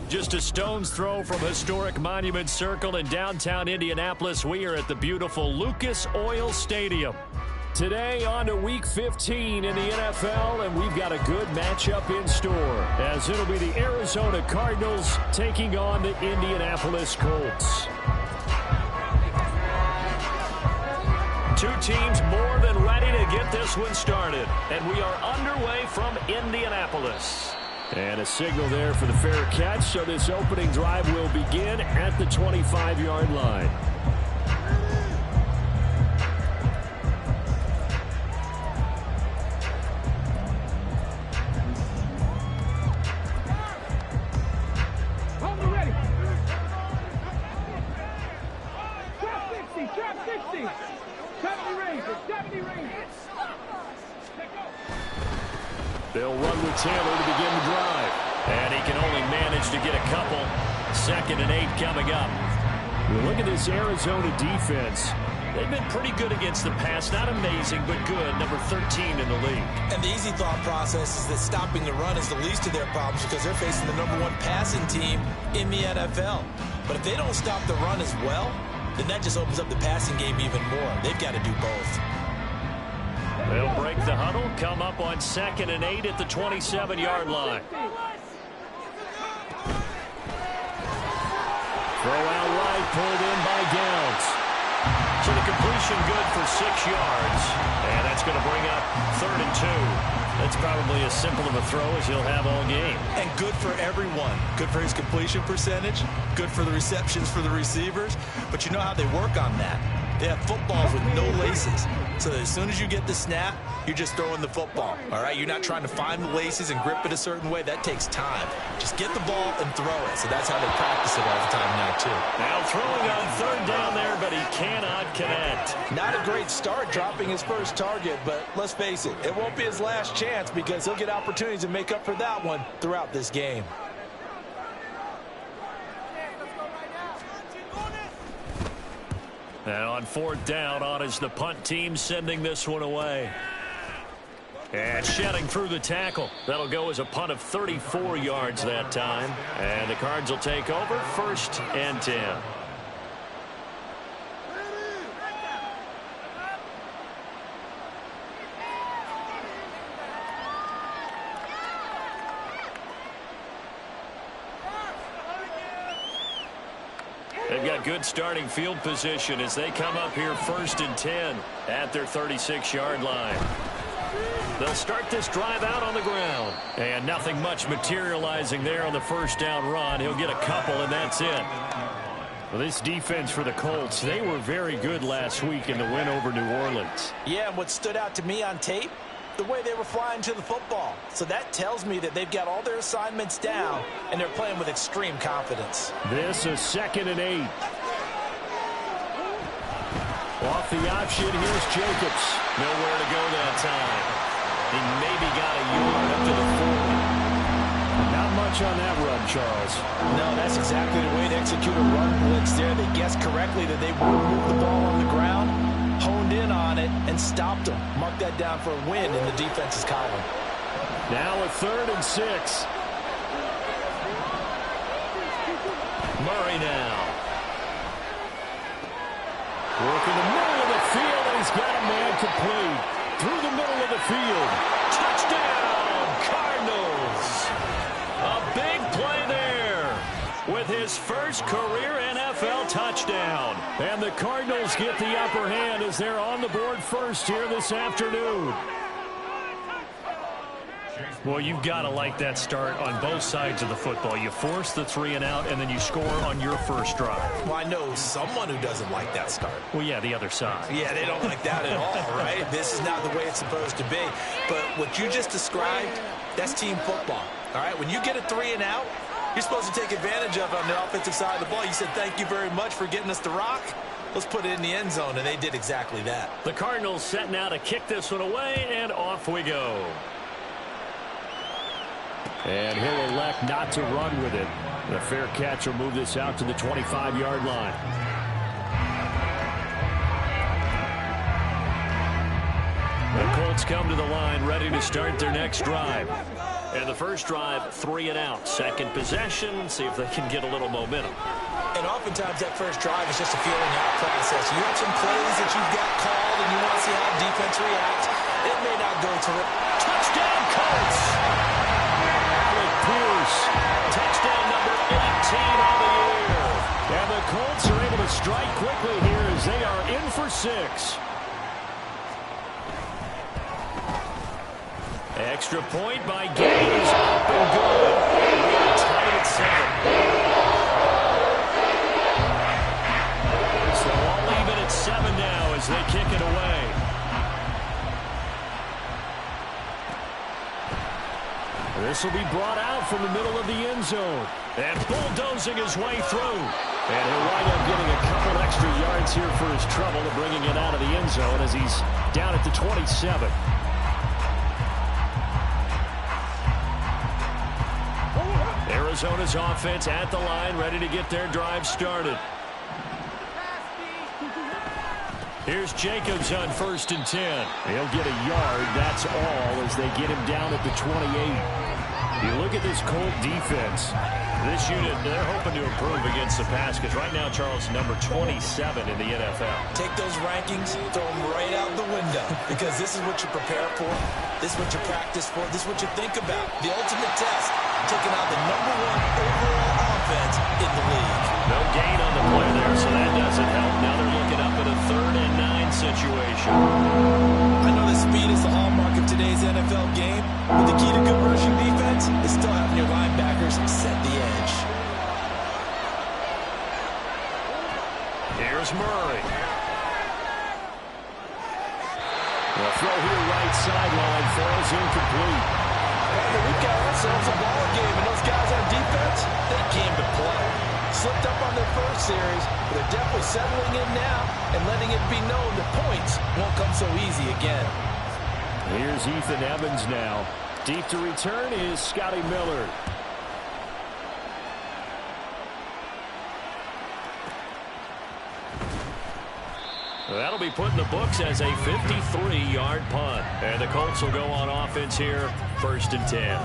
Just a stone's throw from historic Monument Circle in downtown Indianapolis, we are at the beautiful Lucas Oil Stadium. Today on to Week 15 in the NFL, and we've got a good matchup in store, as it'll be the Arizona Cardinals taking on the Indianapolis Colts. Two teams more than ready to get this one started, and we are underway from Indianapolis. And a signal there for the fair catch, so this opening drive will begin at the 25-yard line. They'll run with Taylor to begin the drive. And he can only manage to get a couple. 2nd and 8 coming up. Look at this Arizona defense. They've been pretty good against the pass. Not amazing, but good. Number 13 in the league. And the easy thought process is that stopping the run is the least of their problems because they're facing the number 1 passing team in the NFL. But if they don't stop the run as well, then that just opens up the passing game even more. They've got to do both. They'll break the huddle, come up on 2nd and 8 at the 27-yard line. Throw out right, pulled in by Downs. So the completion good for 6 yards. And that's going to bring up 3rd and 2. That's probably as simple of a throw as he'll have all game. And good for everyone. Good for his completion percentage. Good for the receptions for the receivers. But you know how they work on that. They have footballs with no laces. So that as soon as you get the snap, you're just throwing the football. All right? You're not trying to find the laces and grip it a certain way. That takes time. Just get the ball and throw it. So that's how they practice it all the time now, too. Now throwing on 3rd down there, but he cannot connect. Not a great start dropping his first target, but let's face it, it won't be his last chance because he'll get opportunities to make up for that one throughout this game. And on 4th down, on is the punt team sending this one away. And shedding through the tackle. That'll go as a punt of 34 yards that time. And the Cards will take over 1st and 10. They've got good starting field position as they come up here 1st and 10 at their 36-yard line. They'll start this drive out on the ground. And nothing much materializing there on the 1st down run. He'll get a couple, and that's it. Well, this defense for the Colts, they were very good last week in the win over New Orleans. Yeah, and what stood out to me on tape, the way they were flying to the football. So that tells me that they've got all their assignments down, and they're playing with extreme confidence. This is 2nd and 8. Off the option, here's Jacobs. Nowhere to go that time. He maybe got a yard up to the 40. Not much on that run, Charles. No, that's exactly the way to execute a run blitz there. They guessed correctly that they would move the ball on the ground, honed in on it, and stopped them. Mark that down for a win in the defense's column. Now a 3rd and 6. Murray now. Working the middle of the field, and he's got a man complete. Through the middle of the field. Touchdown, Cardinals. A big play there with his first career NFL touchdown. And the Cardinals get the upper hand as they're on the board first here this afternoon. Well, you've got to like that start on both sides of the football. You force the 3 and out, and then you score on your first drive. Well, I know someone who doesn't like that start. Well, yeah, the other side. Yeah, they don't like that at all, right? This is not the way it's supposed to be. But what you just described, that's team football, all right? When you get a 3 and out, you're supposed to take advantage of it on the offensive side of the ball. You said, thank you very much for getting us the rock. Let's put it in the end zone, and they did exactly that. The Cardinals set now to kick this one away, and off we go. And he'll elect not to run with it. The fair catch will move this out to the 25-yard line. The Colts come to the line ready to start their next drive. And the first drive, 3 and out. Second possession, see if they can get a little momentum. And oftentimes that first drive is just a feeling out process. You have some plays that you've got called, and you want to see how defense reacts. It may not go to it. Touchdown, Colts! Alec Pierce, touchdown number 18 on the year. And the Colts are able to strike quickly here as they are in for 6. Extra point by Gaines, up and good. We're tied at 7. So all even at 7 now as they kick it away. This will be brought out from the middle of the end zone. And bulldozing his way through. And he'll wind up getting a couple extra yards here for his trouble to bringing it out of the end zone as he's down at the 27. Arizona's offense at the line, ready to get their drive started. Here's Jacobs on 1st and 10. He'll get a yard, that's all, as they get him down at the 28. You look at this Colt defense. This unit, they're hoping to improve against the pass because right now, Charles, number 27 in the NFL. Take those rankings, throw them right out the window because this is what you prepare for. This is what you practice for. This is what you think about. The ultimate test, taking out the #1 overall offense in the league. No gain on the play there, so that doesn't help. Now they're looking up at a 3rd and 9 situation. I know that speed is the hallmark of today's NFL game, but the key to good rushing defense is still having your linebackers set the edge. Here's Murray. The throw here right sideline falls incomplete. And we've got ourselves a ball game, and those guys on defense, they came to play. Slipped up on their first series, but they're definitely settling in now and letting it be known that points won't come so easy again. Here's Ethan Evans now. Deep to return is Scotty Miller. That'll be put in the books as a 53-yard punt. And the Colts will go on offense here, 1st and 10.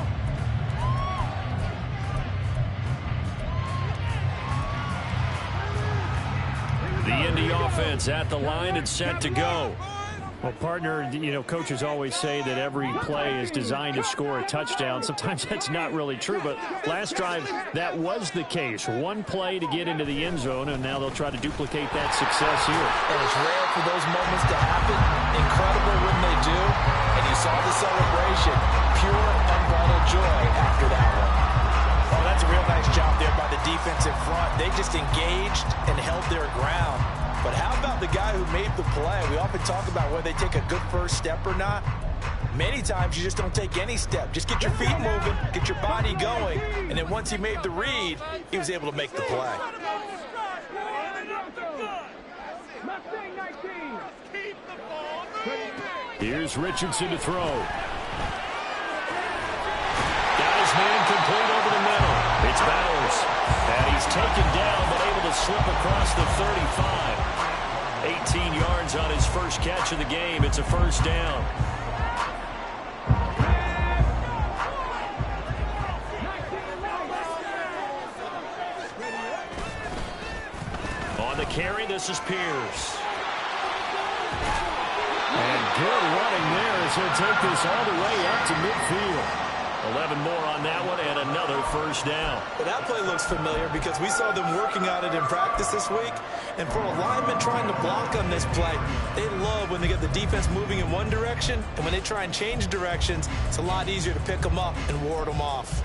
The Indy offense at the line and set to go. Well, partner, you know, coaches always say that every play is designed to score a touchdown. Sometimes that's not really true, but last drive, that was the case. One play to get into the end zone, and now they'll try to duplicate that success here. And it's rare for those moments to happen. Incredible when they do. And you saw the celebration. Pure, unbridled joy after that one. Oh, that's a real nice job there by the defense in front. They just engaged and held their ground. But how about the guy who made the play? We often talk about whether they take a good first step or not. Many times you just don't take any step. Just get your feet moving, get your body going, and then once he made the read, he was able to make the play. Here's Richardson to throw. Got his man complete over the middle. It's Bowers. And he's taken down, but able to slip across the 35. 18 yards on his first catch of the game. It's a 1st down. On the carry, this is Pierce. And good running there as he'll take this all the way up to midfield. 11 more on that one and another 1st down. Well, that play looks familiar because we saw them working on it in practice this week. And for a lineman trying to block on this play, they love when they get the defense moving in one direction. And when they try and change directions, it's a lot easier to pick them up and ward them off.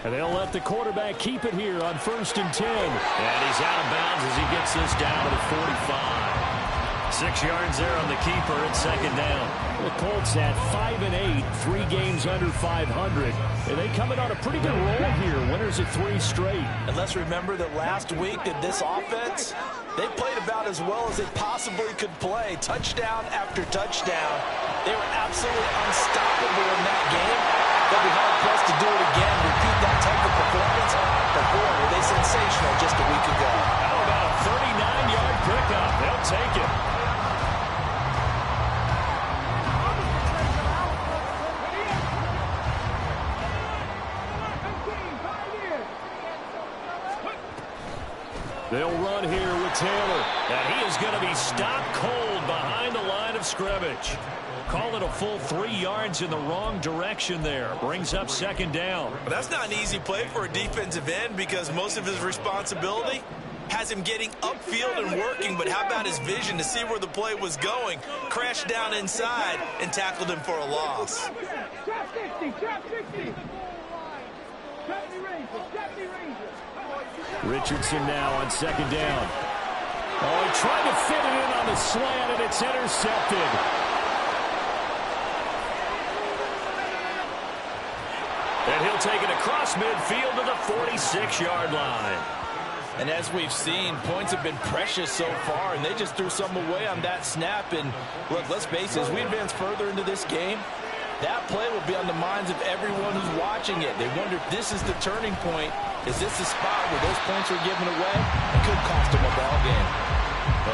And they'll let the quarterback keep it here on 1st and 10. And he's out of bounds as he gets this down to the 45. 6 yards there on the keeper at 2nd down. The Colts at 5-8, 3 games under 500. And they coming on a pretty good roll here. Winners at 3 straight. And let's remember that last week that this offense, they played about as well as they possibly could play. Touchdown after touchdown. They were absolutely unstoppable in that game. They'll be hard-pressed to do it again, repeat that type of performance. But boy, did they send sensational just a week ago. How about a 39-yard pickup? They'll take it. They'll run here with Taylor. And he is going to be stopped cold behind the line of scrimmage. Call it a full 3 yards in the wrong direction there. Brings up second down. Well, that's not an easy play for a defensive end because most of his responsibility has him getting upfield and working, but how about his vision to see where the play was going, crashed down inside, and tackled him for a loss. Richardson now on second down. Oh, he tried to fit it in on the slant, and it's intercepted. And he'll take it across midfield to the 46-yard line. And as we've seen, points have been precious so far, and they just threw some away on that snap. And look, let's face it, as we advance further into this game, that play will be on the minds of everyone who's watching it. They wonder if this is the turning point. Is this the spot where those points are given away? It could cost them a ball game.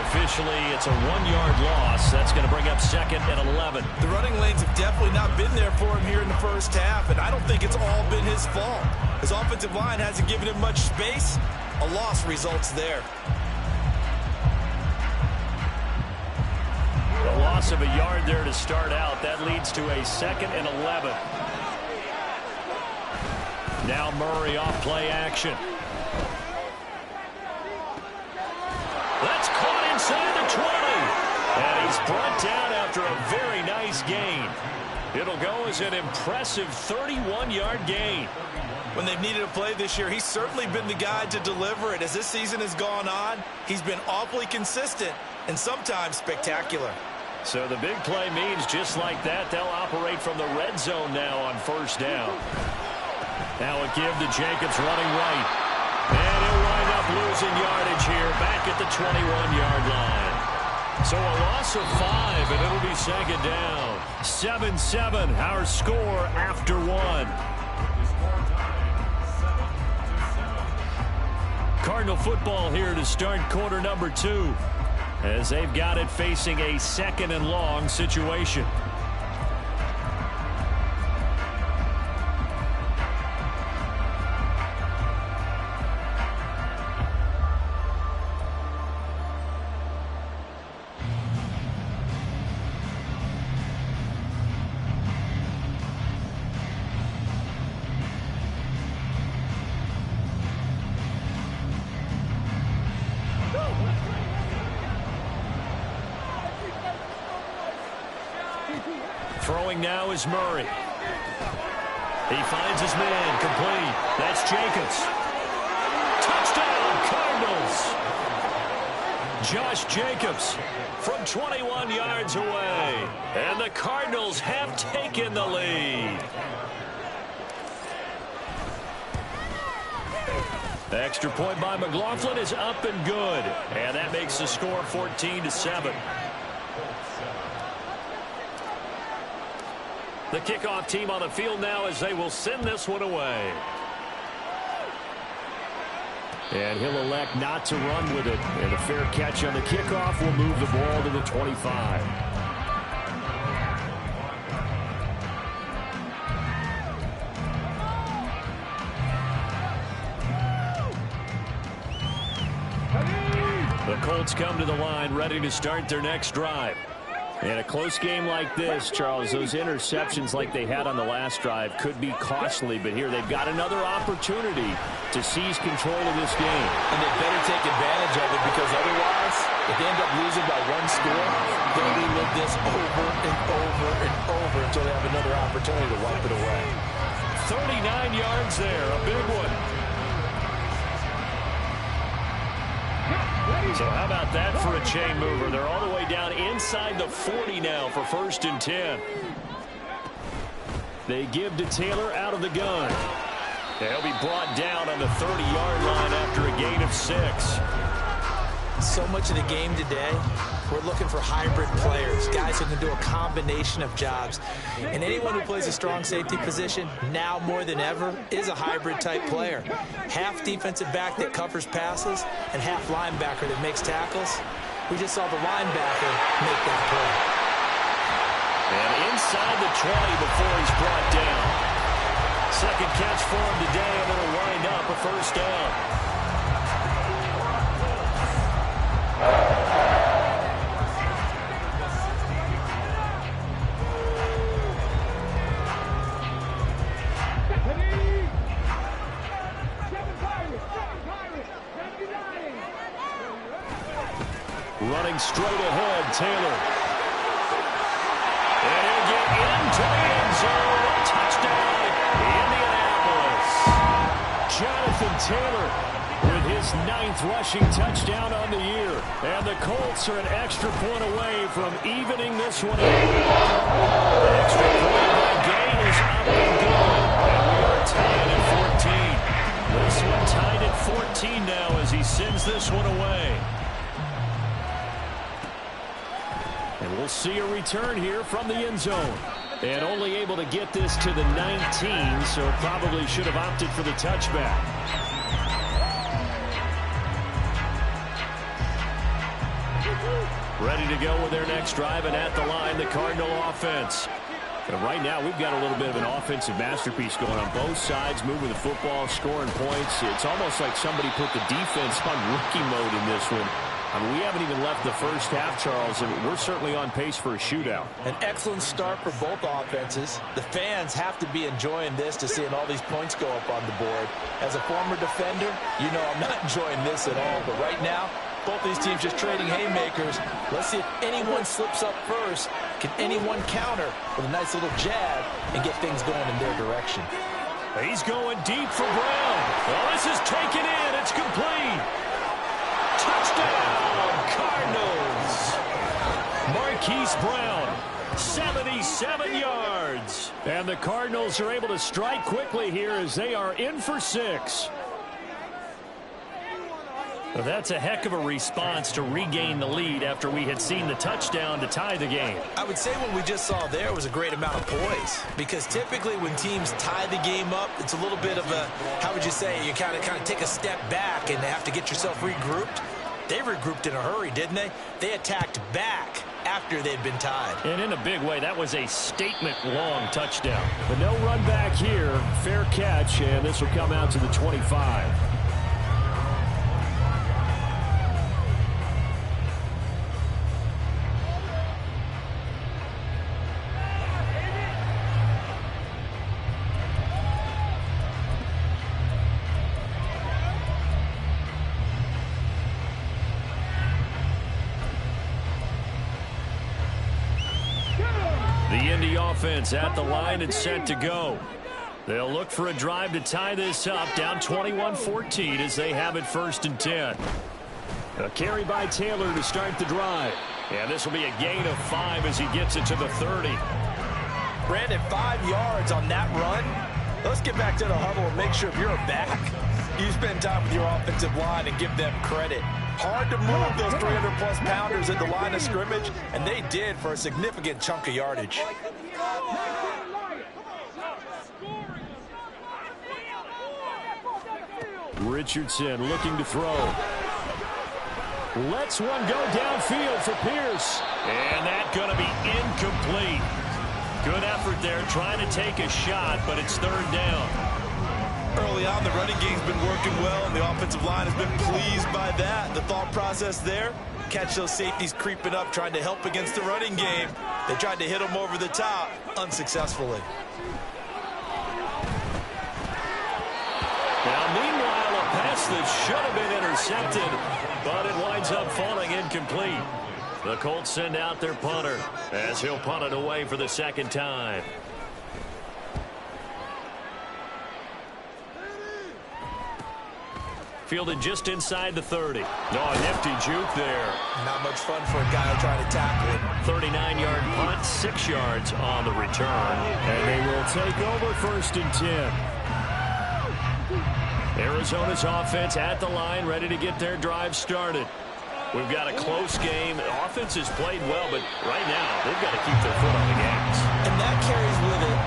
Officially, it's a 1-yard loss. That's going to bring up second and 11. The running lanes have definitely not been there for him here in the first half, and I don't think it's all been his fault. His offensive line hasn't given him much space. A loss results there. A loss of a yard there to start out. That leads to a second and 11. Now Murray off play action. That's caught inside the 20. And he's brought down after a very nice gain. It'll go as an impressive 31-yard gain. When they've needed a play this year, he's certainly been the guy to deliver it. As this season has gone on, he's been awfully consistent and sometimes spectacular. So the big play means just like that, they'll operate from the red zone now on first down. Now a give to Jacobs running right. And he'll wind up losing yardage here back at the 21-yard line. So a loss of 5, and it'll be second down. 7-7, our score after 1. Cardinal football here to start quarter number 2, as they've got it facing a second and long situation. Throwing now is Murray. He finds his man complete. That's Jacobs. Touchdown, Cardinals. Josh Jacobs from 21 yards away. And the Cardinals have taken the lead. The extra point by McLaughlin is up and good. And that makes the score 14-7. The kickoff team on the field now as they will send this one away. And he'll elect not to run with it. And a fair catch on the kickoff will move the ball to the 25. The Colts come to the line ready to start their next drive. In a close game like this, Charles, those interceptions like they had on the last drive could be costly, but here they've got another opportunity to seize control of this game. And they better take advantage of it, because otherwise, if they end up losing by 1 score, they'll relive this over and over and over until they have another opportunity to wipe it away. 39 yards there, a big one. So how about that for a chain mover? They're all the way down inside the 40 now for 1st and 10. They give to Taylor out of the gun. He'll be brought down on the 30-yard line after a gain of 6. So much of the game today, we're looking for hybrid players, guys also can do a combination of jobs. And anyone who plays a strong safety position, now more than ever, is a hybrid-type player. Half defensive back that covers passes and half linebacker that makes tackles. We just saw the linebacker make that play. And inside the 20 before he's brought down. Second catch for him today, and it'll wind up a first down. Running straight ahead, Taylor. And he'll get into the end zone. A touchdown, Indianapolis. Jonathan Taylor with his 9th rushing touchdown on the year. And the Colts are an extra point away from evening this one out. The extra point by Gain is up and going. And we are tied at 14. This one tied at 14 now as he sends this one away. And we'll see a return here from the end zone. And only able to get this to the 19, so probably should have opted for the touchback. Ready to go with their next drive, and at the line, the Cardinal offense. And right now, we've got a little bit of an offensive masterpiece going on both sides, moving the football, scoring points. It's almost like somebody put the defense on rookie mode in this one. I mean, we haven't even left the first half, Charles, and we're certainly on pace for a shootout. An excellent start for both offenses. The fans have to be enjoying this to seeing all these points go up on the board. As a former defender, you know I'm not enjoying this at all. But right now, both these teams just trading haymakers. Let's see if anyone slips up first. Can anyone counter with a nice little jab and get things going in their direction? He's going deep for Brown. Well, this is taken in. It's complete. Touchdown, Cardinals. Marquise Brown, 77 yards. And the Cardinals are able to strike quickly here as they are in for 6. Well, that's a heck of a response to regain the lead after we had seen the touchdown to tie the game. I would say what we just saw there was a great amount of poise, because typically when teams tie the game up, it's a little bit of a, how would you say, you kind of take a step back and have to get yourself regrouped. They regrouped in a hurry, didn't they? They attacked back after they'd been tied. And in a big way, that was a statement-long touchdown. But no run back here. Fair catch, and this will come out to the 25. Offense at the line and set to go. They'll look for a drive to tie this up, down 21-14 as they have it 1st and 10. A carry by Taylor to start the drive. And this will be a gain of 5 as he gets it to the 30. Brandon, 5 yards on that run. Let's get back to the huddle and make sure if you're a back, you spend time with your offensive line and give them credit. Hard to move those 300-plus pounders at the line of scrimmage, and they did for a significant chunk of yardage. Richardson looking to throw. Lets one go downfield for Pierce. And that's going to be incomplete. Good effort there trying to take a shot, but it's 3rd down. Early on, the running game's been working well, and the offensive line has been pleased by that. The thought process there, catch those safeties creeping up, trying to help against the running game. They tried to hit them over the top, unsuccessfully. Now, meanwhile, a pass that should have been intercepted, but it winds up falling incomplete. The Colts send out their punter as he'll punt it away for the 2nd time. Fielded just inside the 30. No, a nifty juke there. Not much fun for a guy trying to tackle it. 39-yard punt, 6 yards on the return. And they will take over 1st and 10. Arizona's offense at the line, ready to get their drive started. We've got a close game. The offense has played well, but right now they've got to keep their foot on the gas. And that carries with it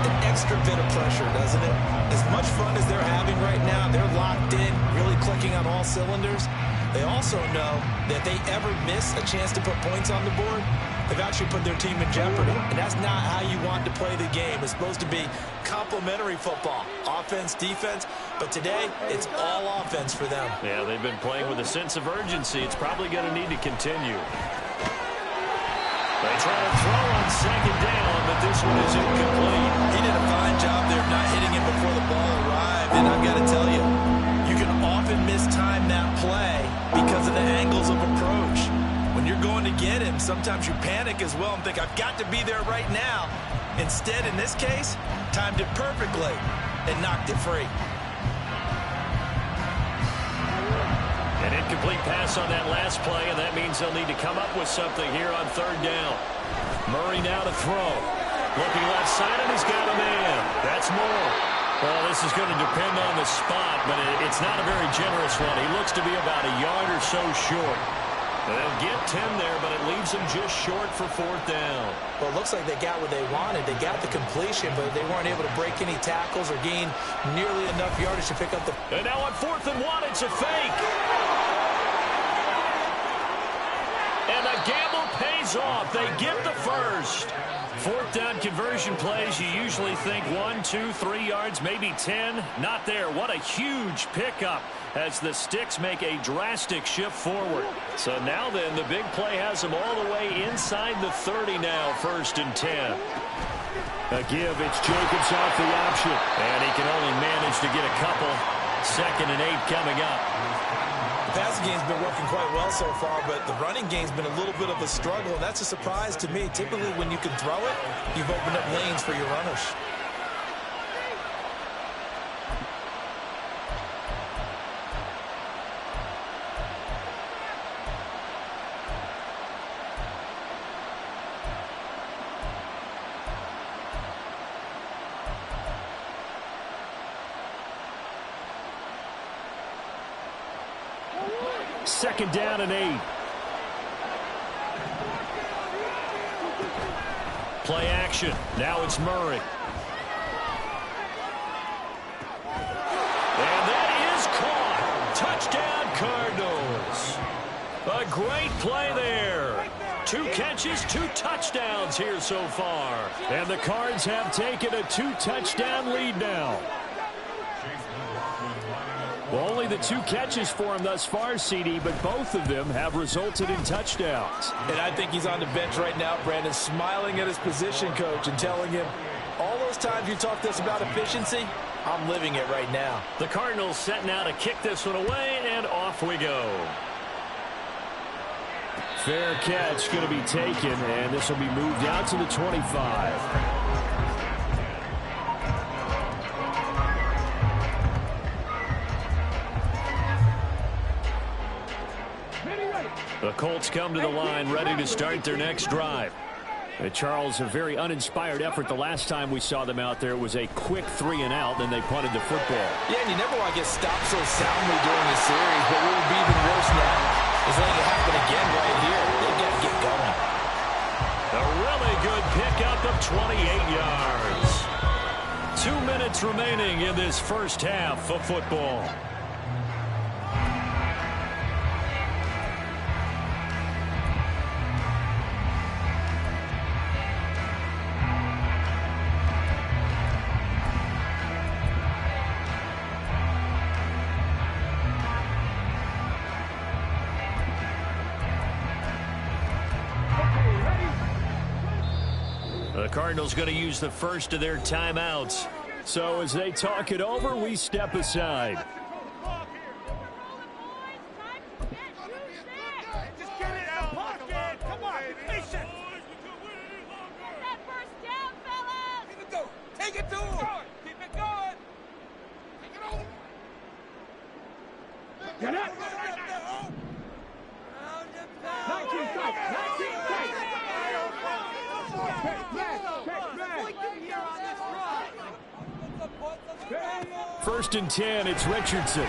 an extra bit of pressure, doesn't it? As much fun as they're having right now, they're locked in, really clicking on all cylinders. They also know that if they ever miss a chance to put points on the board, they've actually put their team in jeopardy. And that's not how you want to play the game. It's supposed to be complementary football, offense, defense. But today, it's all offense for them. Yeah, they've been playing with a sense of urgency. It's probably going to need to continue. They try to throw on second down, but this one is incomplete. He did a fine job there of not hitting him before the ball arrived. And I've got to tell you, you can often mistime that play because of the angles of approach. When you're going to get him, sometimes you panic as well and think, I've got to be there right now. Instead, in this case, timed it perfectly and knocked it free. An incomplete pass on that last play, and that means they'll need to come up with something here on third down. Murray now to throw. Looking left side, and he's got a man. That's more. Well, this is going to depend on the spot, but it's not a very generous one. He looks to be about a yard or so short. They'll get 10 there, but it leaves them just short for fourth down. Well, it looks like they got what they wanted. They got the completion, but they weren't able to break any tackles or gain nearly enough yardage to pick up the... And now on 4th and 1, it's a fake. And the gamble pays off. They get the first. Fourth down conversion plays, you usually think 1, 2, 3 yards, maybe 10. Not there. What a huge pickup as the Sticks make a drastic shift forward. So now then, the big play has them all the way inside the 30 now, 1st and 10. A give, it's Jacobs off the option. And he can only manage to get a couple. 2nd and 8 coming up. The passing game's been working quite well so far, but the running game's been a little bit of a struggle, and that's a surprise to me. Typically, when you can throw it, you've opened up lanes for your runners. Second down and 8. Play action. Now it's Murray. And that is caught. Touchdown, Cardinals. A great play there. 2 catches, 2 touchdowns here so far. And the Cards have taken a 2-touchdown lead now. Well, only the 2 catches for him thus far, CD, but both of them have resulted in touchdowns. And I think he's on the bench right now, Brandon, smiling at his position coach and telling him, all those times you talked to us about efficiency, I'm living it right now. The Cardinals setting out to kick this one away, and off we go. Fair catch going to be taken, and this will be moved out to the 25. The Colts come to the line, ready to start their next drive. Charles, a very uninspired effort the last time we saw them out there. It was a quick 3 and out, then they punted the football. Yeah, and you never want to get stopped so soundly during the series, but what would be even worse now is letting it happen again right here. They've got to get going. A really good pickup of 28 yards. 2 minutes remaining in this first half of football. The Cardinals going to use the first of their timeouts. So as they talk it over, we step aside. Just get it out. Come on, patient. Get that first down, fellas. Keep it going. Take it to him. Keep it going. Take it over. Get it. 19 tight. 19 tight. First and 10, it's Richardson.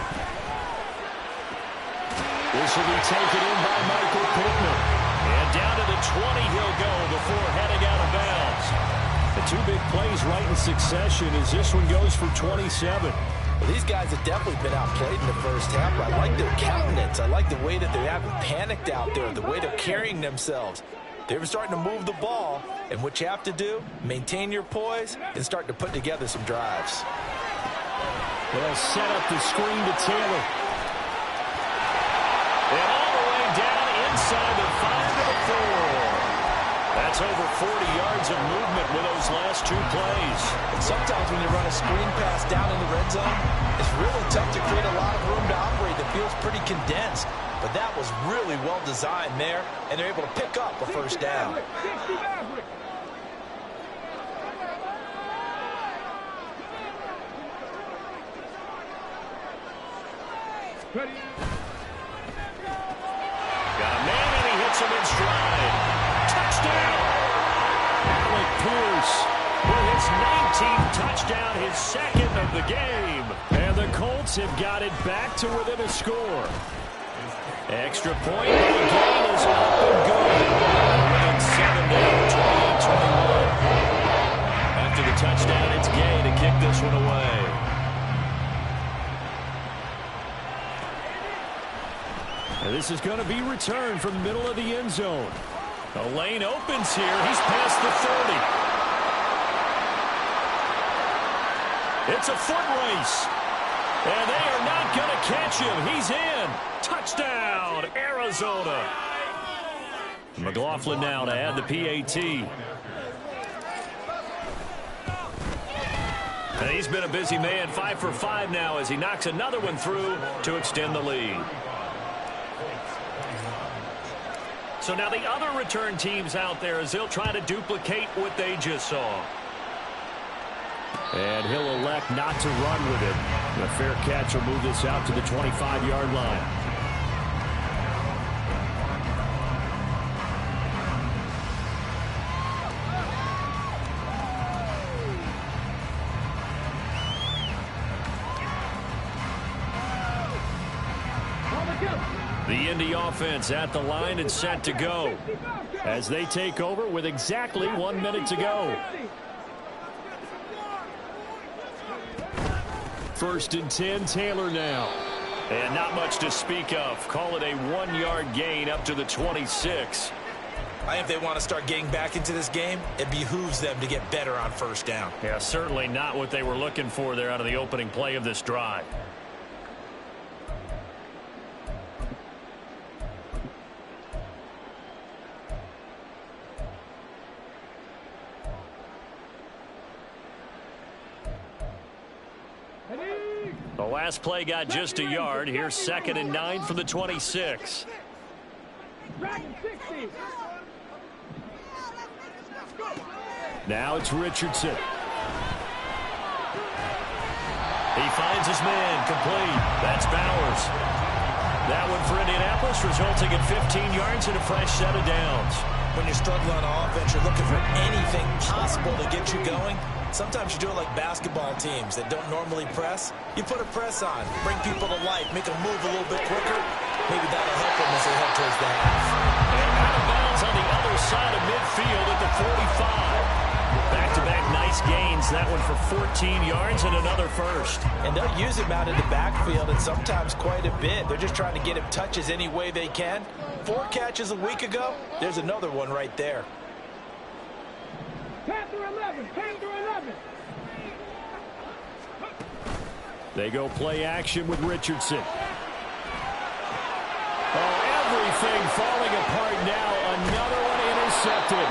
This will be taken in by Michael Pittman. And down to the 20 he'll go before heading out of bounds. The two big plays right in succession as this one goes for 27. Well, these guys have definitely been outplayed in the first half, but I like their countenance. I like the way that they haven't panicked out there, the way they're carrying themselves. They're starting to move the ball, and what you have to do, maintain your poise and start to put together some drives. They'll set up the screen to Taylor. And all the way down inside the 5 to the 4. That's over 40 yards of movement with those last two plays. And sometimes when you run a screen pass down in the red zone, it's really tough to create a lot of room to operate that feels pretty condensed. But that was really well designed there, and they're able to pick up a first down. Got a man, and he hits him in stride. Touchdown! Alec Pierce with his 19th touchdown, his second of the game. And the Colts have got it back to within a score. Extra point, and the gain is up and good. Within 7 down, 28-21. After the touchdown, it's Gay to kick this one away. And this is going to be returned from the middle of the end zone. The lane opens here. He's past the 30. It's a foot race. And they are not going to catch him. He's in. Touchdown, Arizona. McLaughlin now to add the PAT. And he's been a busy man, 5 for 5 now as he knocks another one through to extend the lead. So now the other return teams out there as they'll try to duplicate what they just saw. And he'll elect not to run with it. A fair catch will move this out to the 25-yard line. The Indy offense at the line and set to go as they take over with exactly 1 minute to go. First and 10, Taylor now. And not much to speak of. Call it a 1-yard gain up to the 26. I think if they want to start getting back into this game, it behooves them to get better on first down. Yeah, certainly not what they were looking for there out of the opening play of this drive. The last play got just a yard. Here's 2nd and 9 from the 26. Now it's Richardson. He finds his man, complete. That's Bowers. That one for Indianapolis, resulting in 15 yards and a fresh set of downs. When you're struggling on offense, you're looking for anything possible to get you going. Sometimes you do it like basketball teams that don't normally press. You put a press on, bring people to life, make them move a little bit quicker. Maybe that'll help them as they head towards the half. And out of bounds on the other side of midfield at the 45. Back-to-back nice gains. That one for 14 yards and another first. And they'll use him out in the backfield and sometimes quite a bit. They're just trying to get him touches any way they can. 4 catches a week ago. There's another one right there. Panther 11, Panther 11. They go play action with Richardson. Oh, everything falling apart now. Another one intercepted.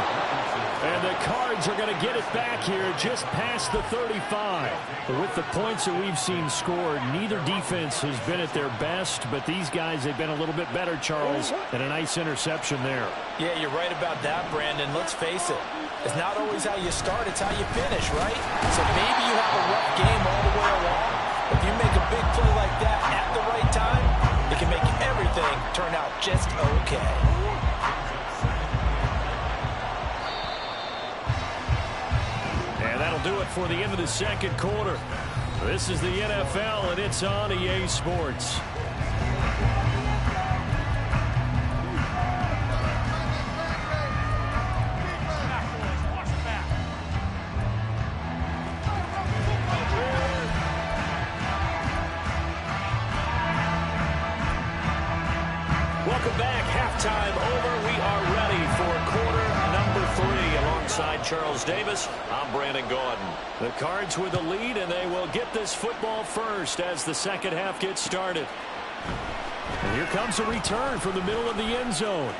And the Cards are going to get it back here just past the 35. But with the points that we've seen scored, neither defense has been at their best. But these guys, they've been a little bit better, Charles, and a nice interception there. Yeah, you're right about that, Brandon. Let's face it. It's not always how you start, it's how you finish, right? So maybe you have a rough game all the way along. If you make a big play like that at the right time, it can make everything turn out just okay. And that'll do it for the end of the second quarter. This is the NFL, and it's on EA Sports. Alongside Charles Davis, I'm Brandon Gaudin. The Cards with the lead, and they will get this football first as the second half gets started. And here comes a return from the middle of the end zone.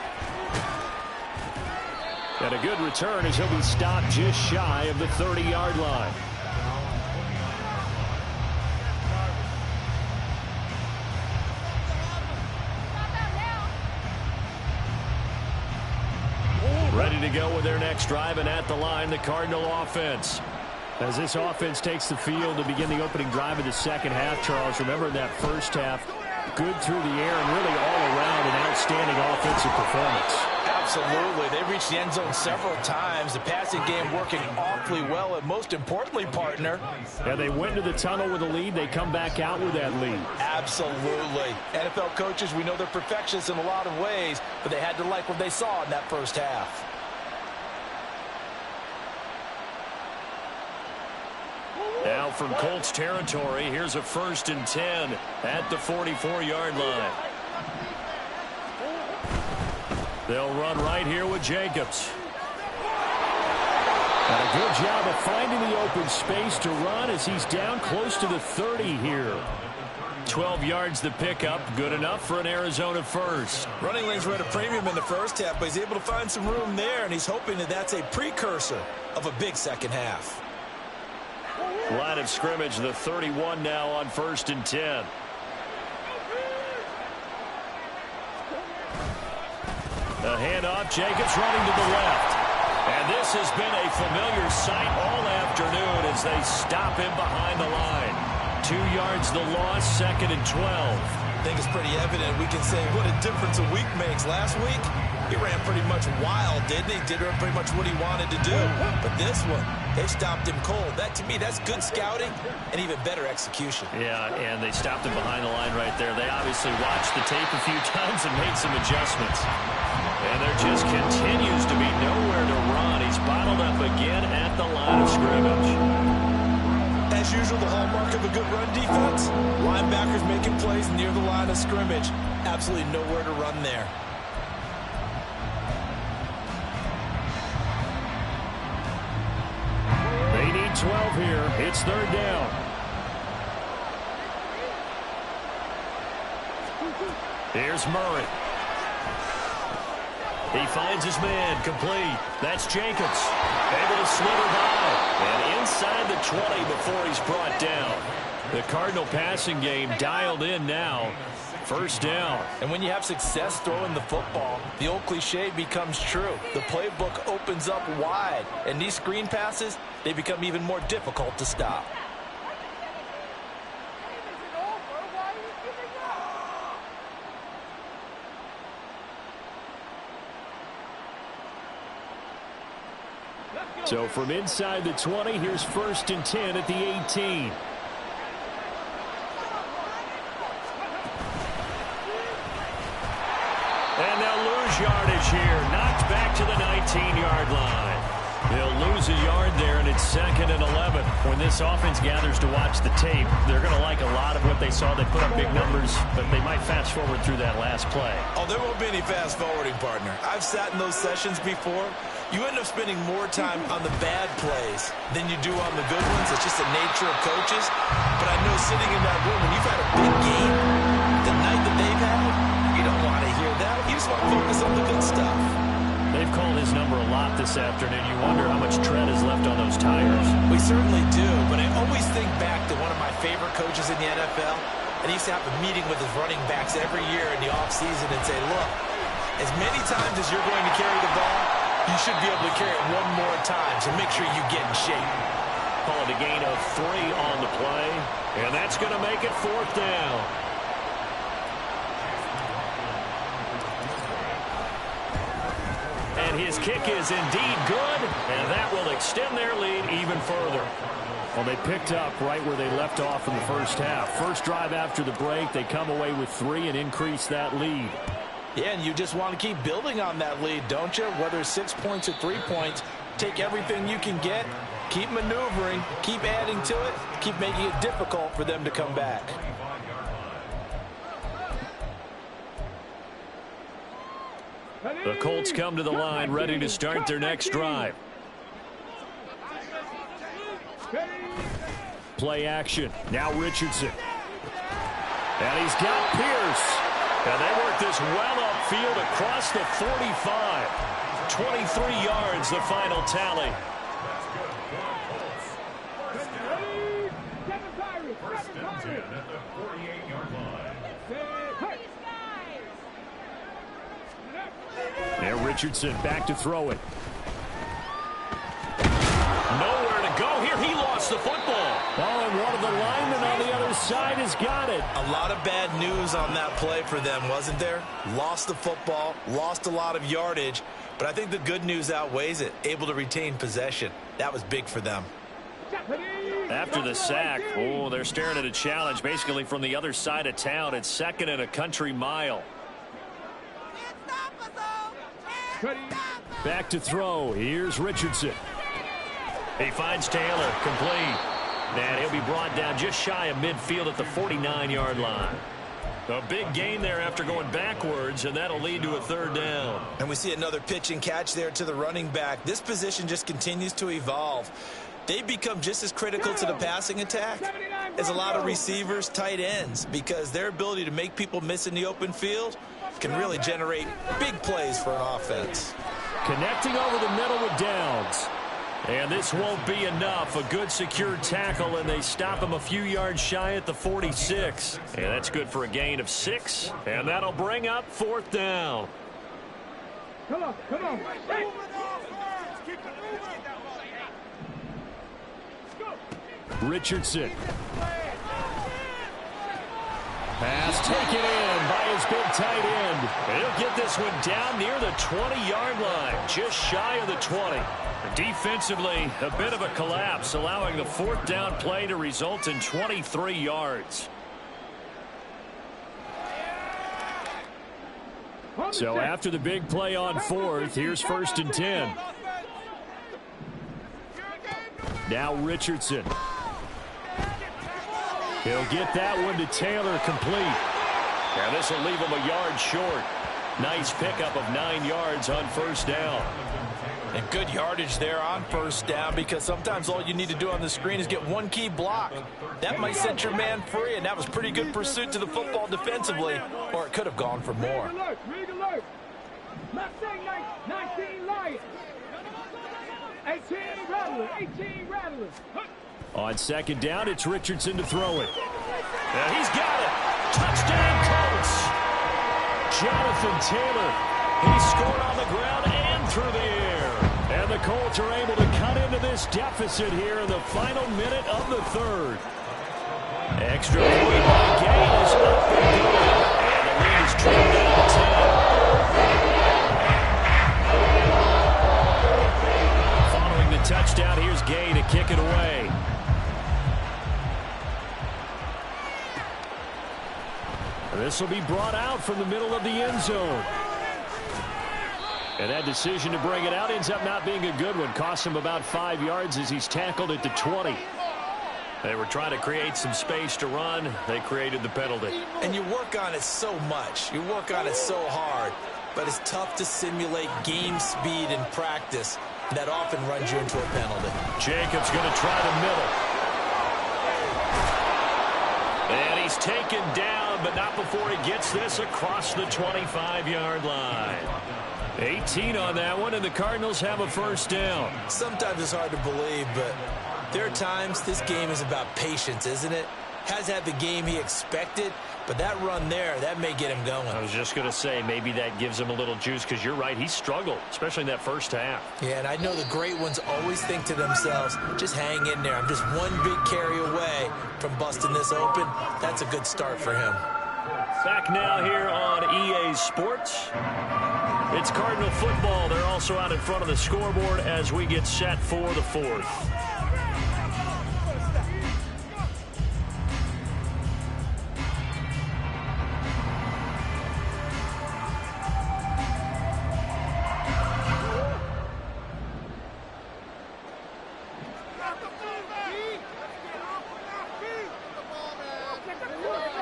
And a good return as he'll be stopped just shy of the 30-yard line. Ready to go with their next drive, and at the line, the Cardinal offense. As this offense takes the field to begin the opening drive of the second half, Charles, remember in that first half, good through the air and really all around an outstanding offensive performance. Absolutely. They reached the end zone several times. The passing game working awfully well, and most importantly, partner. And they went to the tunnel with a lead. They come back out with that lead. Absolutely. NFL coaches, we know they're perfectionists in a lot of ways, but they had to like what they saw in that first half. Now from Colts territory, here's a 1st and 10 at the 44-yard line. They'll run right here with Jacobs. And a good job of finding the open space to run as he's down close to the 30 here. 12 yards the pickup, good enough for an Arizona first. Running lanes were at a premium in the first half, but he's able to find some room there, and he's hoping that that's a precursor of a big second half. Line of scrimmage, the 31 now on 1st and 10. A handoff, Jacobs running to the left. And this has been a familiar sight all afternoon as they stop him behind the line. 2 yards the loss, 2nd and 12. I think it's pretty evident. We can say what a difference a week makes. Last week, he ran pretty much wild, didn't he? Did pretty much what he wanted to do. But this one, they stopped him cold. That, to me, that's good scouting and even better execution. Yeah, and they stopped him behind the line right there. They obviously watched the tape a few times and made some adjustments. And there just continues to be nowhere to run. He's bottled up again at the line of scrimmage. As usual, the hallmark of a good run defense, linebackers making plays near the line of scrimmage. Absolutely nowhere to run there. They need 12 here. It's 3rd down. Here's Murray. He finds his man, complete. That's Jacobs, able to slither by. And inside the 20 before he's brought down. The Cardinal passing game dialed in now. 1st down. And when you have success throwing the football, the old cliche becomes true. The playbook opens up wide. And these screen passes, they become even more difficult to stop. So from inside the 20, here's 1st and 10 at the 18. And they'll lose yardage here. Knocked back to the 19-yard line. They'll lose a yard there, and it's 2nd and 11. When this offense gathers to watch the tape, they're going to like a lot of what they saw. They put up big numbers, but they might fast forward through that last play. Oh, there won't be any fast forwarding, partner. I've sat in those sessions before. You end up spending more time on the bad plays than you do on the good ones. It's just the nature of coaches. But I know sitting in that room, when you've had a big game, the night that they've had, you don't want to hear that. You just want to focus on the good stuff. They've called his number a lot this afternoon. You wonder how much tread is left on those tires. We certainly do, but I always think back to one of my favorite coaches in the NFL, and he used to have a meeting with his running backs every year in the offseason and say, look, as many times as you're going to carry the ball, you should be able to carry it one more time, so make sure you get in shape. Call it a gain of 3 on the play, and that's going to make it 4th down. And his kick is indeed good, and that will extend their lead even further. Well, they picked up right where they left off in the first half. First drive after the break, they come away with 3 and increase that lead. Yeah, and you just want to keep building on that lead, don't you? Whether it's 6 points or 3 points, take everything you can get, keep maneuvering, keep adding to it, keep making it difficult for them to come back. The Colts come to the line ready to start their next drive. play action. Now Richardson. And he's got Pierce. And they work this well upfield across the 45. 23 yards, the final tally. There, Richardson back to throw it. Nowhere to go here. He lost the football. Oh, and one of the linemen on the other side has got it. A lot of bad news on that play for them, wasn't there? Lost the football, lost a lot of yardage, but I think the good news outweighs it. Able to retain possession. That was big for them. After the sack, oh, they're staring at a challenge basically from the other side of town. It's 2nd and a country mile. Back to throw. Here's Richardson. He finds Taylor, complete. And he'll be brought down just shy of midfield at the 49-yard line. A big gain there after going backwards, and that'll lead to a 3rd down. And we see another pitch and catch there to the running back. This position just continues to evolve. They become just as critical to the passing attack as a lot of receivers, tight ends, because their ability to make people miss in the open field can really generate big plays for an offense. Connecting over the middle with Downs. And this won't be enough. A good secure tackle, and they stop him a few yards shy at the 46. And that's good for a gain of 6. And that'll bring up 4th down. Come on. Richardson. Pass taken in by his big tight end. And he'll get this one down near the 20-yard line, just shy of the 20. Defensively, a bit of a collapse, allowing the 4th down play to result in 23 yards. So after the big play on 4th, here's 1st and 10. Now Richardson. He'll get that one to Taylor, complete. And this will leave him a yard short. Nice pickup of 9 yards on 1st down. And good yardage there on 1st down, because sometimes all you need to do on the screen is get one key block. That might set your man free, and that was pretty good pursuit to the football defensively, or it could have gone for more. 19 Lions. 18 Rattlers. On 2nd down, it's Richardson to throw it. And he's got it. Touchdown, Colts. Jonathan Taylor. He scored on the ground and through the air. And the Colts are able to cut into this deficit here in the final minute of the 3rd. Extra point by Gain is up and good. And the lead is trimmed down to 10. Following the touchdown, here's Gain to kick it away. This will be brought out from the middle of the end zone. And that decision to bring it out ends up not being a good one. Costs him about 5 yards as he's tackled at the 20. They were trying to create some space to run. They created the penalty. And you work on it so much. You work on it so hard. But it's tough to simulate game speed in practice. That often runs you into a penalty. Jacobs going to try the middle. And he's taken down, but not before he gets this across the 25-yard line. 18 on that one, and the Cardinals have a 1st down. Sometimes it's hard to believe, but there are times this game is about patience, isn't it? Has had the game he expected, but that run there, that may get him going. I was just going to say, maybe that gives him a little juice, because you're right, he struggled, especially in that 1st half. Yeah, and I know the great ones always think to themselves, just hang in there. I'm just one big carry away from busting this open. That's a good start for him. Back now here on EA Sports. It's Cardinal football. They're also out in front of the scoreboard as we get set for the 4th.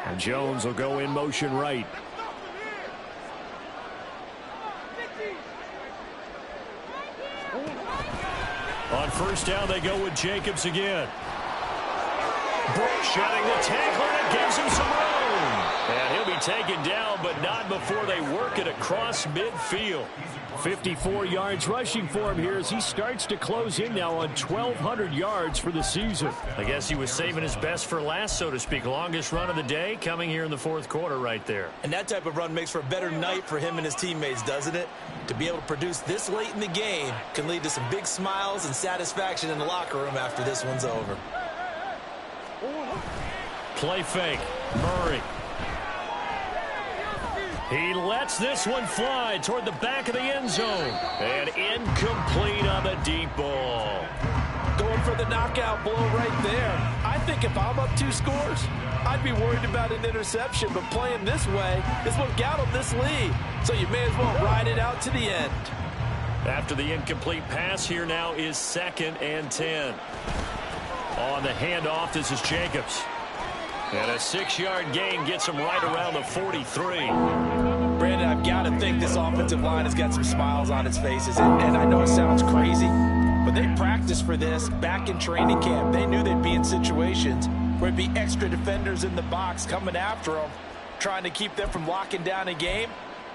And Jones will go in motion right. On 1st down, they go with Jacobs again. Shedding the tackle, and it gives him some room. And he'll be taken down, but not before they work it across midfield. 54 yards rushing for him here as he starts to close in now on 1,200 yards for the season. I guess he was saving his best for last, so to speak. Longest run of the day coming here in the fourth quarter right there. And that type of run makes for a better night for him and his teammates, doesn't it? To be able to produce this late in the game can lead to some big smiles and satisfaction in the locker room after this one's over. Play fake. Murray. He lets this one fly toward the back of the end zone. And incomplete on the deep ball. Going for the knockout blow right there. I think if I'm up 2 scores, I'd be worried about an interception. But playing this way is what got him this lead. So you may as well ride it out to the end. After the incomplete pass, here now is 2nd and 10. On the handoff, this is Jacobs. And a 6-yard gain gets him right around the 43. Brandon, I've got to think this offensive line has got some smiles on its faces. And I know it sounds crazy, but they practiced for this back in training camp. They knew they'd be in situations where it'd be extra defenders in the box coming after them, trying to keep them from locking down a game.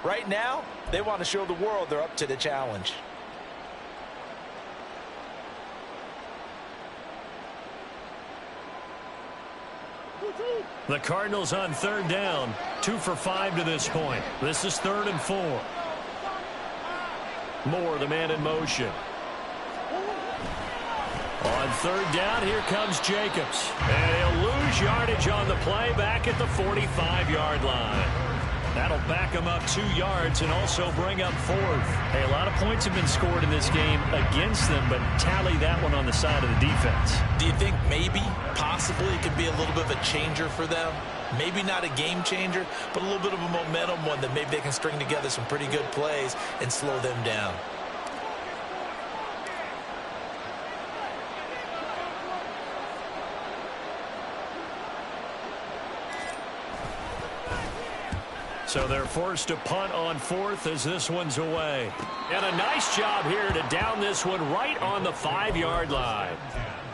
Right now, they want to show the world they're up to the challenge. The Cardinals on 3rd down, 2 for 5 to this point. This is 3rd and 4. Moore, the man in motion. On 3rd down, here comes Jacobs. And he'll lose yardage on the play back at the 45-yard line. That'll back him up 2 yards and also bring up 4th. Hey, a lot of points have been scored in this game against them, but tally that one on the side of the defense. Do you think maybe, possibly, it could be a little bit of a changer for them? Maybe not a game changer, but a little bit of a momentum one that maybe they can string together some pretty good plays and slow them down. So they're forced to punt on 4th as this one's away. And a nice job here to down this one right on the 5-yard line.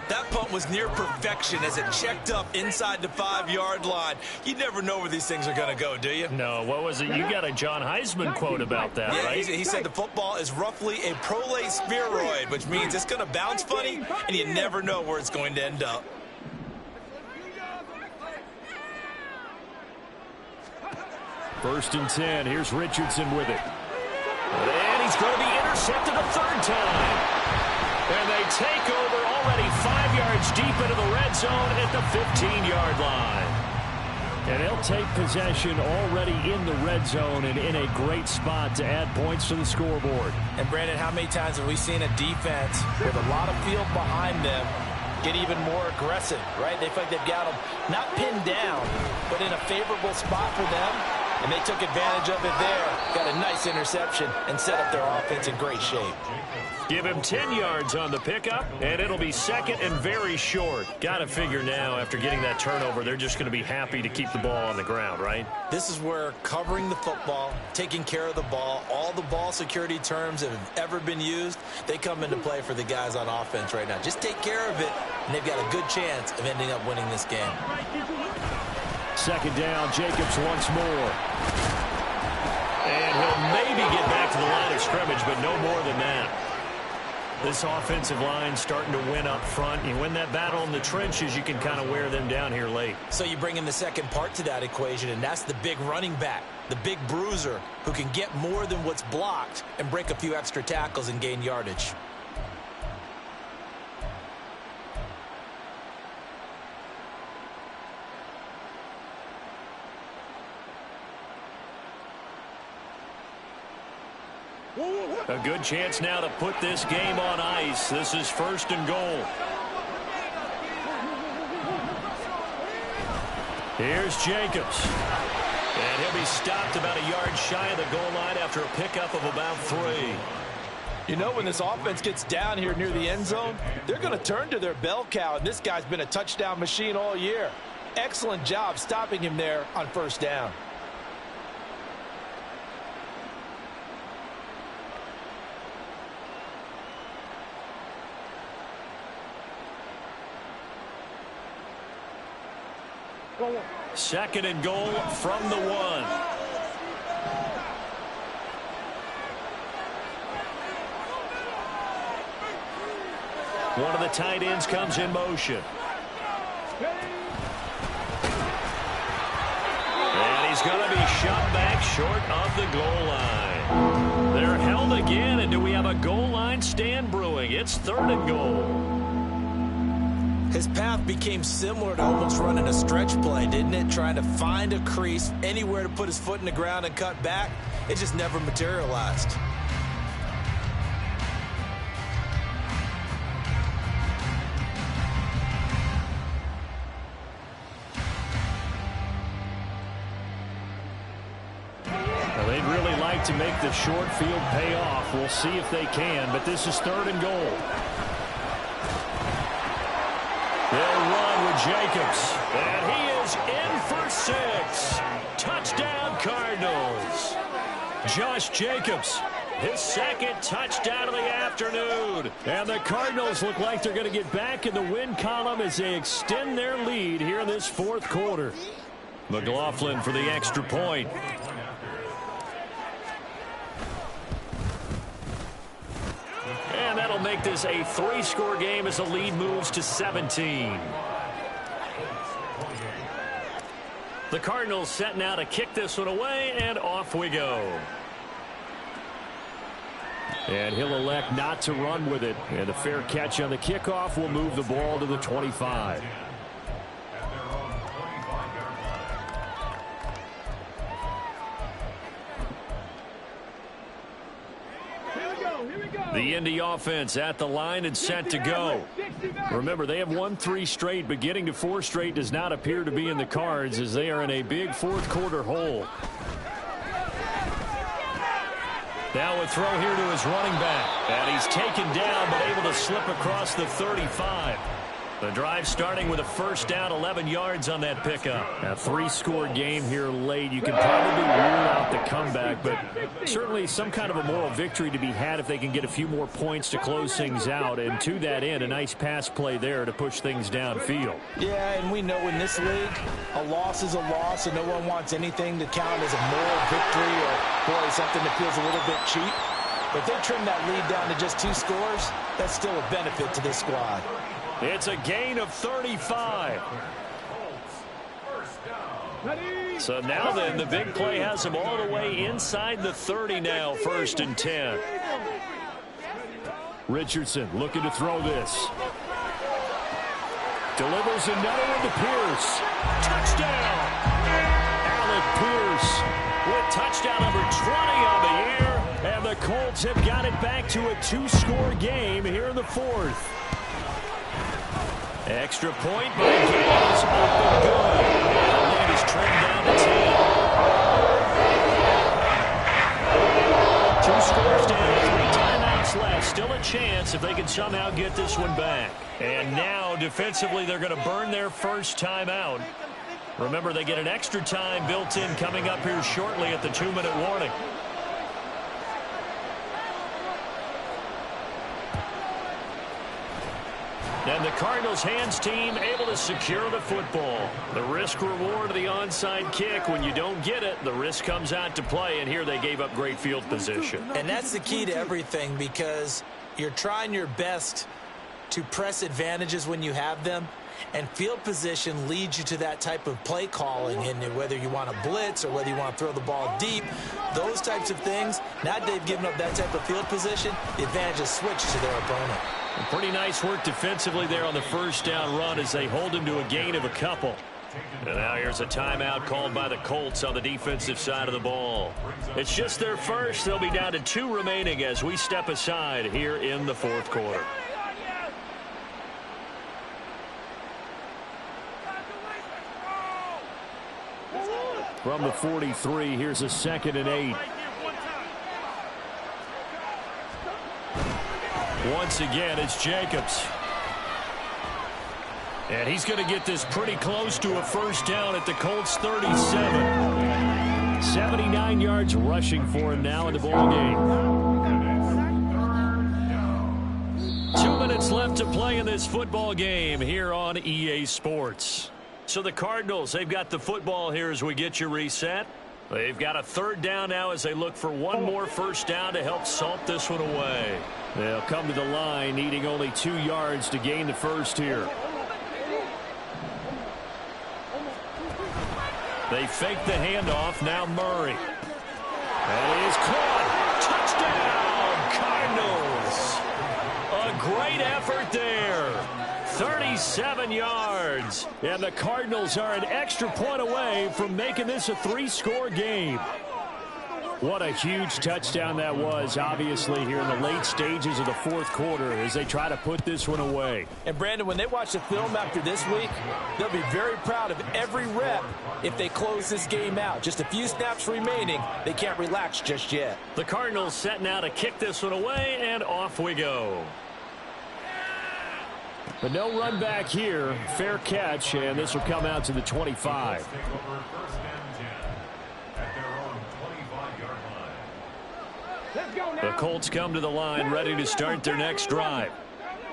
That punt was near perfection as it checked up inside the 5-yard line. You never know where these things are going to go, do you? No, what was it? You got a John Heisman quote about that, yeah, right? He said the football is roughly a prolate spheroid, which means it's going to bounce funny, and you never know where it's going to end up. First and 10. Here's Richardson with it. And he's going to be intercepted a 3rd time. And they take over already 5 yards deep into the red zone at the 15-yard line. And they'll take possession already in the red zone and in a great spot to add points to the scoreboard. And, Brandon, how many times have we seen a defense with a lot of field behind them get even more aggressive, right? They feel like they've got them not pinned down, but in a favorable spot for them. And they took advantage of it there. Got a nice interception and set up their offense in great shape. Give him 10 yards on the pickup, and it'll be 2nd and very short. Got to figure now, after getting that turnover, they're just going to be happy to keep the ball on the ground, right? This is where covering the football, taking care of the ball, all the ball security terms that have ever been used, they come into play for the guys on offense right now. Just take care of it, and they've got a good chance of ending up winning this game. 2nd down, Jacobs once more. And he'll maybe get back to the line of scrimmage, but no more than that. This offensive line starting to win up front. You win that battle in the trenches, you can kind of wear them down here late. So you bring in the second part to that equation, and that's the big running back, the big bruiser, who can get more than what's blocked and break a few extra tackles and gain yardage. A good chance now to put this game on ice. This is 1st and goal. Here's Jacobs. And he'll be stopped about a yard shy of the goal line after a pickup of about 3. You know, when this offense gets down here near the end zone, they're going to turn to their bell cow, and this guy's been a touchdown machine all year. Excellent job stopping him there on 1st down. Second and goal from the 1. One of the tight ends comes in motion. And he's going to be shoved back short of the goal line. They're held again, and do we have a goal line stand brewing? It's 3rd and goal. His path became similar to almost running a stretch play, didn't it? Trying to find a crease, anywhere to put his foot in the ground and cut back. It just never materialized. They'd really like to make the short field pay off. We'll see if they can, but this is 3rd and goal. They'll run with Jacobs, and he is in for 6. Touchdown, Cardinals. Josh Jacobs, his 2nd touchdown of the afternoon. And the Cardinals look like they're going to get back in the win column as they extend their lead here in this 4th quarter. McLaughlin for the extra point. And that'll make this a 3-score game as the lead moves to 17. The Cardinals set now to kick this one away, and off we go. And he'll elect not to run with it. And the fair catch on the kickoff will move the ball to the 25. The Indy offense at the line and set to go. Remember, they have won 3 straight, but getting to 4 straight does not appear to be in the cards as they are in a big 4th quarter hole. Now a throw here to his running back. And he's taken down, but able to slip across the 35. The drive starting with a first down, 11 yards on that pickup. A 3-score game here late. You can probably rule out the comeback, but certainly some kind of a moral victory to be had if they can get a few more points to close things out. And to that end, a nice pass play there to push things downfield. Yeah, and we know in this league, a loss is a loss, and no one wants anything to count as a moral victory or, boy, something that feels a little bit cheap. But if they trim that lead down to just 2 scores, that's still a benefit to this squad. It's a gain of 35. So now then, the big play has them all the way inside the 30 now, 1st and 10. Richardson looking to throw this. Delivers another one to Pierce. Touchdown! Alec Pierce with touchdown number 20 on the year. And the Colts have got it back to a 2-score game here in the 4th. Extra point by Gales, up and good. The lead is trimmed down to 10. 2 scores down, 3 timeouts left. Still a chance if they can somehow get this one back. And now, defensively, they're going to burn their first timeout. Remember, they get an extra time built in coming up here shortly at the 2-minute warning. And the Cardinals hands team able to secure the football. The risk reward of the onside kick. When you don't get it, the risk comes out to play. And here they gave up great field position. And that's the key to everything, because you're trying your best to press advantages when you have them. And field position leads you to that type of play calling. And whether you want to blitz or whether you want to throw the ball deep, those types of things, now they've given up that type of field position, the advantage is switched to their opponent. Pretty nice work defensively there on the first down run as they hold him to a gain of a couple. And now here's a timeout called by the Colts on the defensive side of the ball. It's just their first. They'll be down to 2 remaining as we step aside here in the 4th quarter. From the 43, here's a 2nd and 8. Once again, it's Jacobs. And he's going to get this pretty close to a first down at the Colts 37. 79 yards rushing for him now in the ball game. 2 minutes left to play in this football game here on EA Sports. So the Cardinals, they've got the football here as we get you reset. They've got a third down now as they look for one more first down to help salt this one away. They'll come to the line needing only 2 yards to gain the first here. They fake the handoff. Now Murray. And he is caught. Touchdown, Cardinals. A great effort there. 37 yards. And the Cardinals are an extra point away from making this a 3-score game. What a huge touchdown that was, obviously, here in the late stages of the fourth quarter as they try to put this one away. And, Brandon, when they watch the film after this week, they'll be very proud of every rep if they close this game out. Just a few snaps remaining. They can't relax just yet. The Cardinals setting out to kick this one away, and off we go. But no run back here. Fair catch, and this will come out to the 25. The Colts come to the line ready to start their next drive.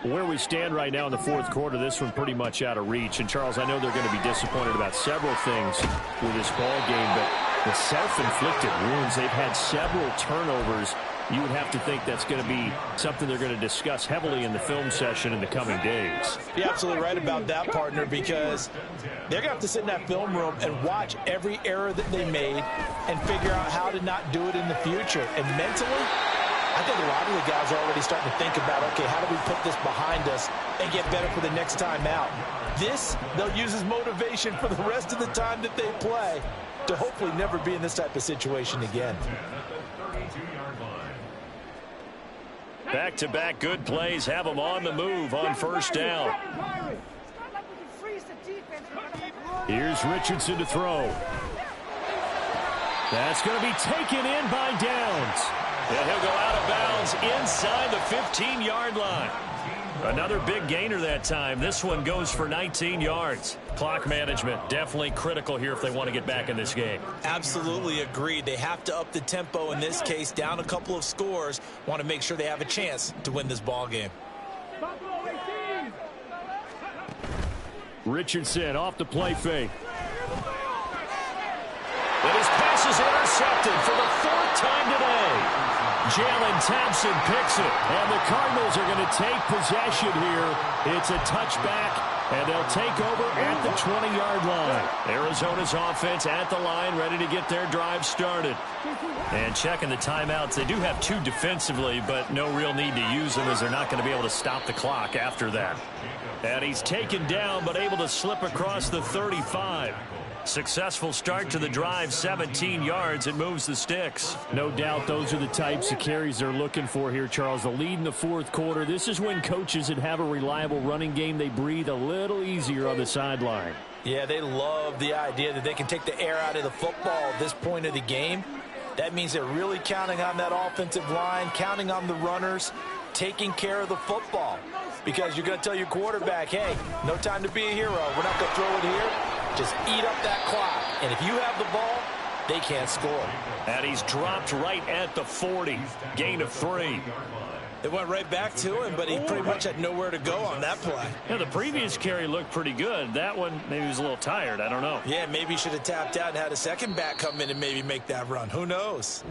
Where we stand right now in the fourth quarter, this one pretty much out of reach. And, Charles, I know they're going to be disappointed about several things with this ball game, but the self-inflicted wounds, they've had several turnovers. You would have to think that's going to be something they're going to discuss heavily in the film session in the coming days. You're absolutely right about that, partner, because they're going to have to sit in that film room and watch every error that they made and figure out how to not do it in the future. And mentally, I think a lot of the guys are already starting to think about, okay, how do we put this behind us and get better for the next time out? This, they'll use as motivation for the rest of the time that they play to hopefully never be in this type of situation again. Back-to-back good plays have them on the move on first down. Here's Richardson to throw. That's going to be taken in by Downs. And he'll go out of bounds inside the 15-yard line. Another big gainer that time. This one goes for 19 yards. Clock management definitely critical here if they want to get back in this game. Absolutely agreed. They have to up the tempo in this case, down a couple of scores. Want to make sure they have a chance to win this ball game. Richardson off the play fake. And his pass is intercepted for the 4th time today. Jalen Thompson picks it, and the Cardinals are going to take possession here. It's a touchback, and they'll take over at the 20-yard line. Arizona's offense at the line, ready to get their drive started. And checking the timeouts, they do have 2 defensively, but no real need to use them as they're not going to be able to stop the clock after that. And he's taken down, but able to slip across the 35. Successful start to the drive, 17 yards. It moves the sticks. No doubt those are the types of carries they're looking for here, Charles. The lead in the fourth quarter. This is when coaches that have a reliable running game, they breathe a little easier on the sideline. Yeah, they love the idea that they can take the air out of the football at this point of the game. That means they're really counting on that offensive line, counting on the runners, taking care of the football. Because you're going to tell your quarterback, hey, no time to be a hero. We're not going to throw it here. Just eat up that clock. And if you have the ball, they can't score. And he's dropped right at the 40. Gain of 3. It went right back to him, but he pretty much had nowhere to go on that play. Yeah, the previous carry looked pretty good. That one, maybe he was a little tired. I don't know. Yeah, maybe he should have tapped out and had a second back come in and maybe make that run. Who knows?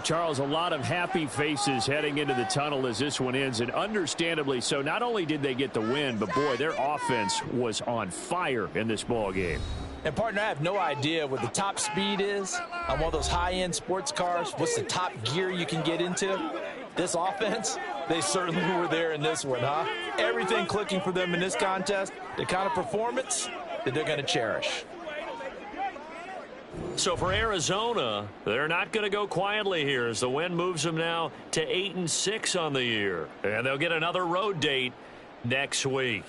Charles, a lot of happy faces heading into the tunnel as this one ends, and understandably so. Not only did they get the win, but, boy, their offense was on fire in this ball game. And, partner, I have no idea what the top speed is on one of those high-end sports cars. What's the top gear you can get into? This offense, they certainly were there in this one, huh? Everything clicking for them in this contest, the kind of performance that they're going to cherish. So for Arizona, they're not going to go quietly here as the win moves them now to 8-6 on the year. And they'll get another road date next week.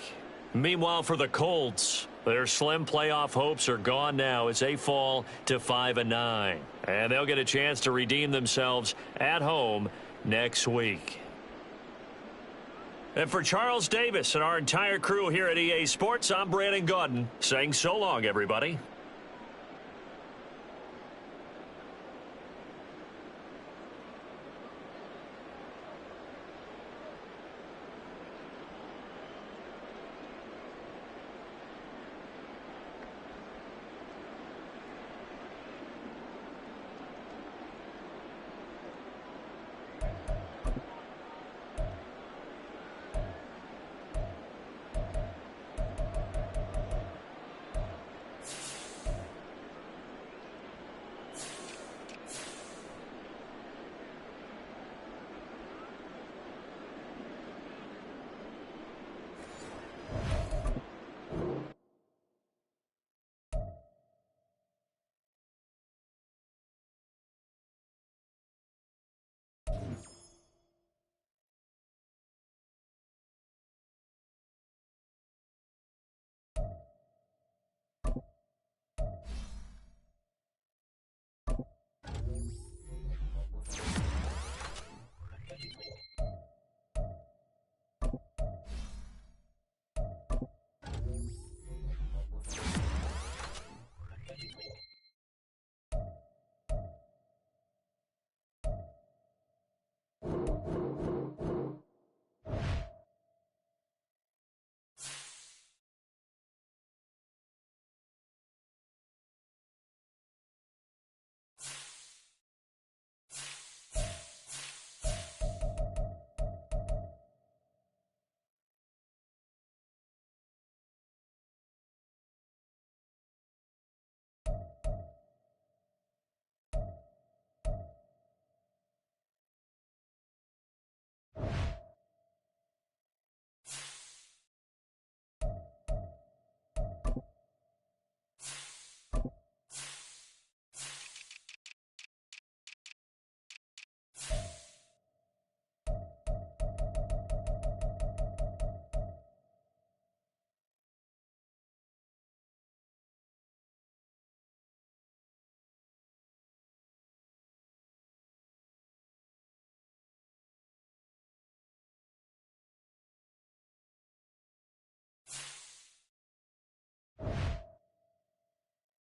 Meanwhile, for the Colts, their slim playoff hopes are gone now as they fall to 5-9. And they'll get a chance to redeem themselves at home next week. And for Charles Davis and our entire crew here at EA Sports, I'm Brandon Gaudin saying so long, everybody.